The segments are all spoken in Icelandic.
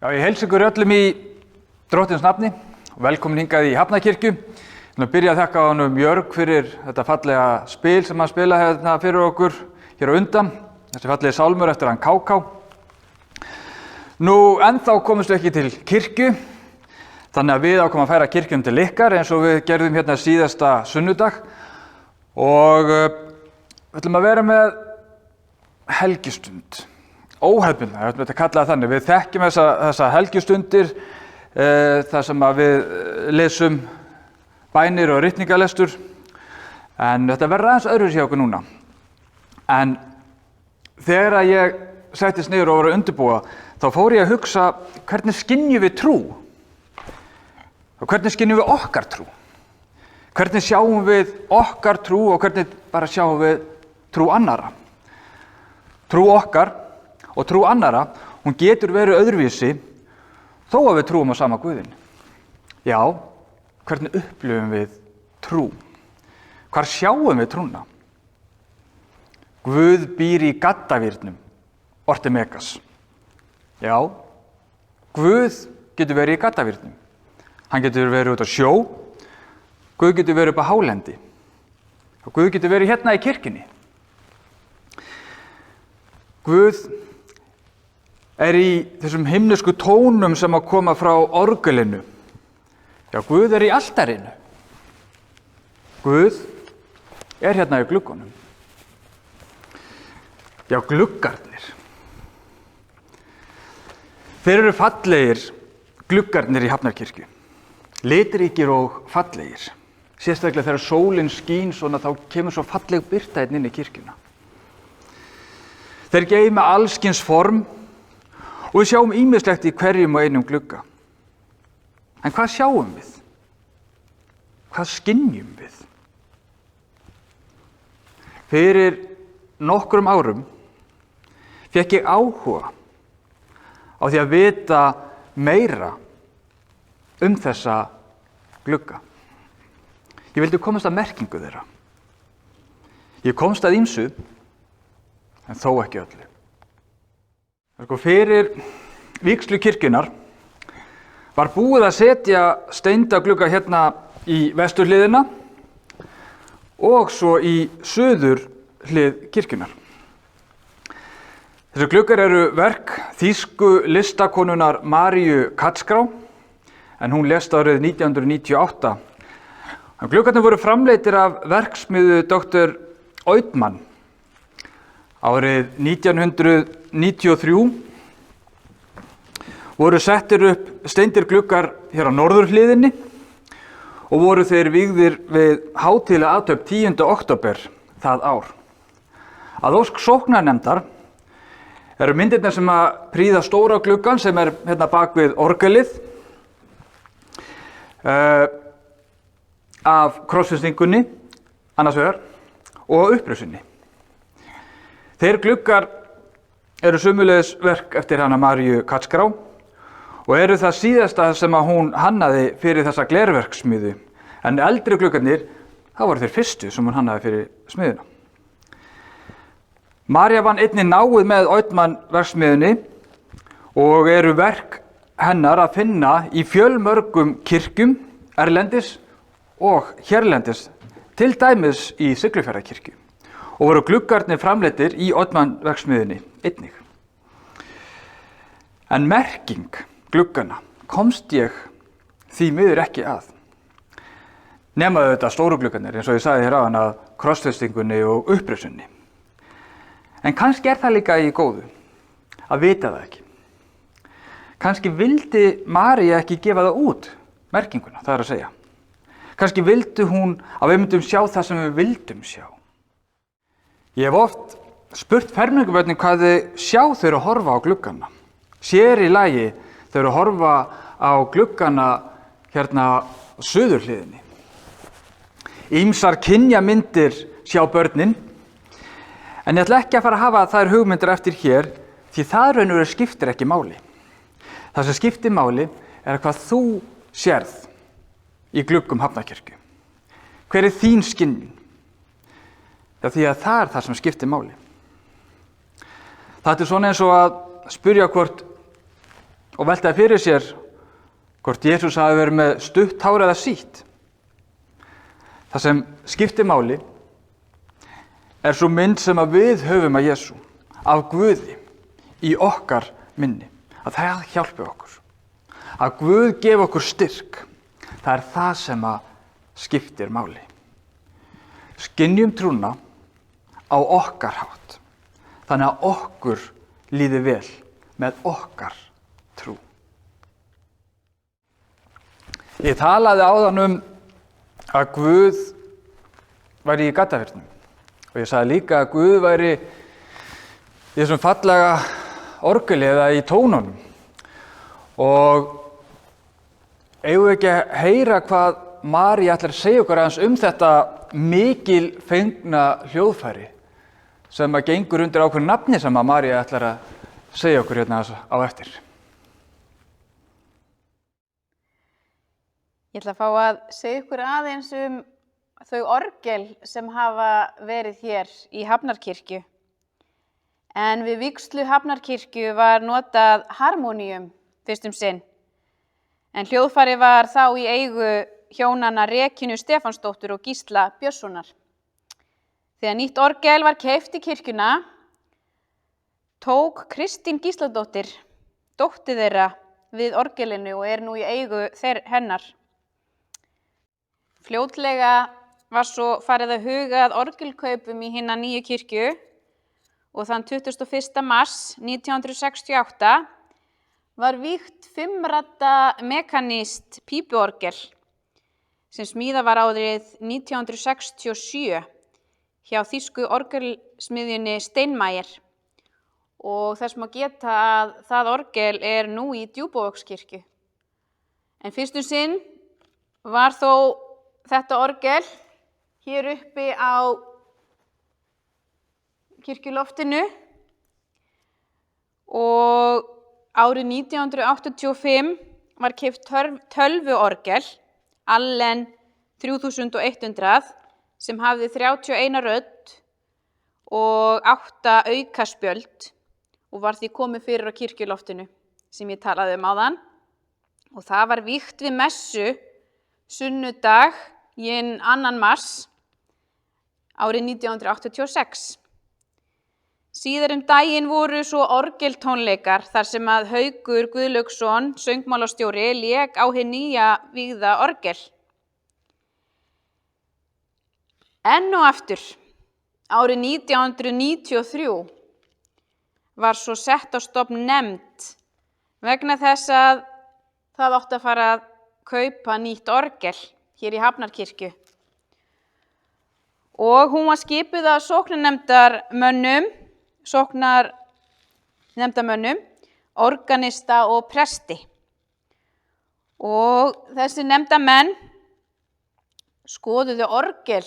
Já, ég heilsa ykkur öllum í Drottins nafni og velkomin hingað í Hafnarkirkju. Ég vil byrja að þakka honum Jörg fyrir þetta fallega spil sem hann spilaði hérna fyrir okkur hér á undan. Þessi fallegi sálmur eftir hann K.K. Nú, ennþá komumst við ekki til kirkju, þannig að við ákváðum að færa kirkjum til ykkar eins og við gerðum hérna síðasta sunnudag. Og við ætlum að vera með helgistund. Óhefðbundna, ég ætlum að kalla það þannig. Við þekkjum þessa helgistundir, þar sem að við lesum bænir og ritningalestur, en þetta verður aðeins öðruvísi hjá okkur núna. En þegar að ég settist niður og var að undirbúa, þá fór ég að hugsa hvernig skynjum við trú? Og hvernig skynjum við okkar trú? Hvernig sjáum við okkar trú og hvernig bara sjáum við trú annara? Trú okkar og trú annara, hún getur verið öðruvísi þó að við trúum á sama Guðinn. Já, hvernig upplifum við trú? Hvar sjáum við trúna? Guð býr í gaddavírnum, orti Megas. Já, Guð getur verið í gaddavírnum. Hann getur verið út á sjó, Guð getur verið upp á hálendi og Guð getur verið hérna í kirkjunni. Guð er í þessum himnesku tónum sem að koma frá orgelinu. Já, Guð er í altarinu. Guð er hérna í gluggunum. Já, gluggarnir. Þeir eru fallegir, gluggarnir í Hafnarkirkju. Litríkir og fallegir. Sérstaklega þegar sólin skín svona þá kemur svo falleg birta inn í kirkjuna. Þeir geyma alls kyns form og við sjáum ýmislegt í hverjum og einum glugga. En hvað sjáum við? Hvað skynjum við? Fyrir nokkrum árum fékk ég áhuga á því að vita meira þessa glugga. Ég vildi komast að merkingu þeirra. Ég komst að ýmsu, en þó ekki öllu. Fyrir vígslu kirkjunnar var búið að setja steindaglugga hérna í vesturhliðina og svo í suðurhlið kirkjunnar. Þessi gluggar eru verk þýsku listakonunnar Maríu Katskrá, en hún lést árið 1998. Gluggarnir voru framleiddir af verksmiðju Dr. Oidmann. Árið 1993 voru settir upp steindir gluggar hér á norðurhliðinni og voru þeir vígðir við hátíðlega athöfn 10. október það ár. Að ósk sóknarnefndar eru myndirnar sem að prýða stóra gluggan sem er hérna bak við orgelið af krossfestingunni annars vegar og upprisunni. Þeir gluggar eru sömuleiðis verk eftir hana Maríu Katskrá og eru það síðasta sem að hún hannaði fyrir þessa glerverksmiðju, en eldri gluggarnir, það voru þeir fyrstu sem hún hannaði fyrir smiðjuna. María vann einnig náið með Oidmann verksmiðjunni og eru verk hennar að finna í fjölmörgum kirkjum erlendis og hérlendis, til dæmis í Siglufjarðarkirkju. Og voru gluggarnir framleiddir í Oidmann verksmiðjunni einnig. En merking gluggana komst ég því miður ekki að. Nema þetta stóru gluggarnir, eins og ég sagði hér áðan, að krossfestingunni og upprisunni. En kannski er það líka í góðu að vita það ekki. Kannski vildi María ekki gefa það út, merkinguna, það er að segja. Kannski vildi hún að við myndum sjá það sem við vildum sjá. Ég hef oft spurt fermingarbörnin hvað þau sjá þegar að horfa á gluggana. Sér í lagi þegar að horfa á gluggana hérna á suðurhliðinni. Ýmsar kynjamyndir sjá börnin, en ég ætla ekki að fara að hafa þær hugmyndir eftir hér, því það raunveru skiptir ekki máli. Það sem skiptir máli er hvað þú sérð í gluggum Hafnarkirkju. Hver er þín skynjun? Já, því að það er það sem skiptir máli. Það er svona eins og að spyrja hvort og veltaði fyrir sér hvort Jesús hafi verið með stutt hár eða sítt. Það sem skiptir máli er sú mynd sem að við höfum af Jesú, af Guði, í okkar minni. Að það hjálpi okkur. Að Guð gefi okkur styrk. Það er það sem að skiptir máli. Skynjum trúna á okkar hátt. Þannig að okkur líði vel með okkar trú. Ég talaði áðan að Guð væri í gaddafirnum og ég sagði líka að Guð væri í þessum fallega orgeli eða í tónunum. Og eigum við ekki að heyra hvað María ætlar að segja okkur aðeins þetta mikil fengna hljóðfæri sem að gengur undir ákveðnu nafni sem að María ætlar að segja okkur hérna á eftir. Ég ætla að fá að segja ykkur aðeins þau orgel sem hafa verið hér í Hafnarkirkju. En við vígslu Hafnarkirkju var notað harmóníum fyrst sinn. En hljóðfæri var þá í eigu hjónanna Regínu Stefánsdóttur og Gísla Björnssonar. Þegar nýtt orgel var keypt í kirkjuna, tók Kristín Gísladóttir, dóttir þeirra, við orgelinu og er nú í eigu hennar. Fljótlega var svo farið að huga að orgelkaupum í hina nýju kirkju og þann 21. mars 1968 var vígt 5-radda mekanískt pípuorgel sem smíðað var árið 1967 hjá þýsku orgelsmiðjunni Steinmeier og þess má geta að það orgel er nú í Djúpavogskirkju. En fyrst sinn var þó þetta orgel hér uppi á kirkjuloftinu og árið 1985 var keypt tölvuorgel Allen 3100 sem hafði 31 rödd og 8 aukaspjöld og var því komið fyrir á kirkjuloftinu sem ég talaði áðan. Og það var vígt við messu sunnudag í 2. mars árið 1986. Síðar daginn voru svo orgeltónleikar þar sem að Haukur Guðlaugsson, söngmálastjóri, lék á hið nýja vígða orgel. Enn og aftur, árið 1993 var svo sett á stofn nefnd vegna þess að það átti að fara að kaupa nýtt orgel hér í Hafnarkirkju. Og hún var skipuð af sóknarnefndarmönnum, organista og presti. Og þessi nefndarmenn skoðuðu orgel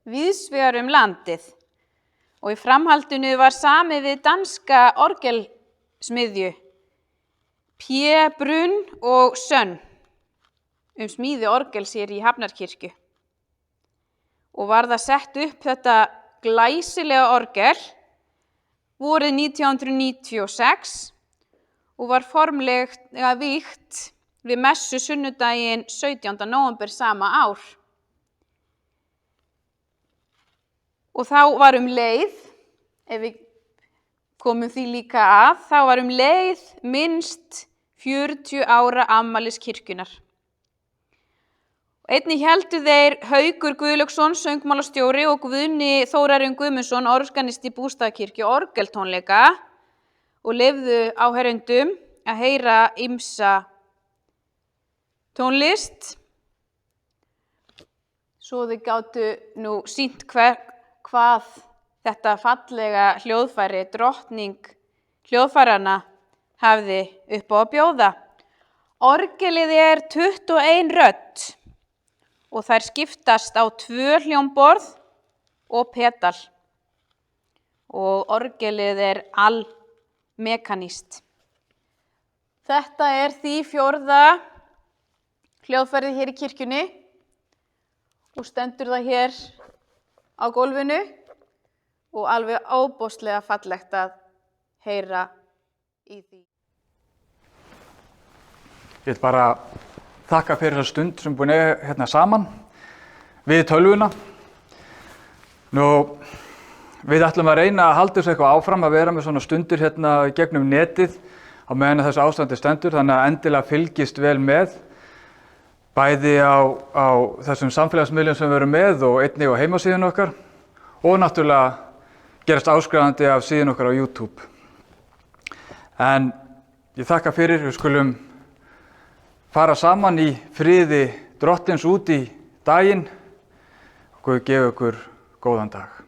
víðsvegar landið og í framhaldinu var samið við danska orgelsmiðju P. Brun og Sönn smíði orgels hér í Hafnarkirkju. Og var það sett upp þetta glæsilega orgel vorið 1996 og var formlega vígt við messu sunnudaginn 17. nóvember sama ár. Og þá var leið, ef við komum því líka að, þá var leið minnst 40 ára afmælis kirkjunnar. Einnig héldu þeir Haukur Guðlaugsson, söngmálastjóri og Guðni Þórarinn Guðmundsson, organisti í Bústaðakirkju, orgeltónleika og leyfðu áheyrendum að heyra ýmsa tónlist. Svo þau gátu nú sýnt hvað þetta fallega hljóðfæri, drottning hljóðfæranna, hafði upp á að bjóða. Orgelið er 21 rödd og þær skiptast á 2 hljómborð og pedal. Og orgelið er allmekanískt. Þetta er því 4. hljóðfærið hér í kirkjunni og stendur það hér á gólfinu og alveg óbóðslega fallegt að heyra í því. Ég vil bara þakka fyrir þessa stund sem búin að hérna saman við tölvuna. Nú, við ætlum að reyna að halda þessu eitthvað áfram að vera með svona stundir hérna gegnum netið á meðan þessu ástandi stendur, þannig að endilega fylgist vel með, bæði á þessum samfélagsmiðlum sem við erum með og einnig á heimasíðun okkar og náttúrulega gerast áskrifandi af síðun okkar á YouTube. En ég þakka fyrir, við skulum fara saman í friði Drottins út í daginn og Guð gefi ykkur góðan dag.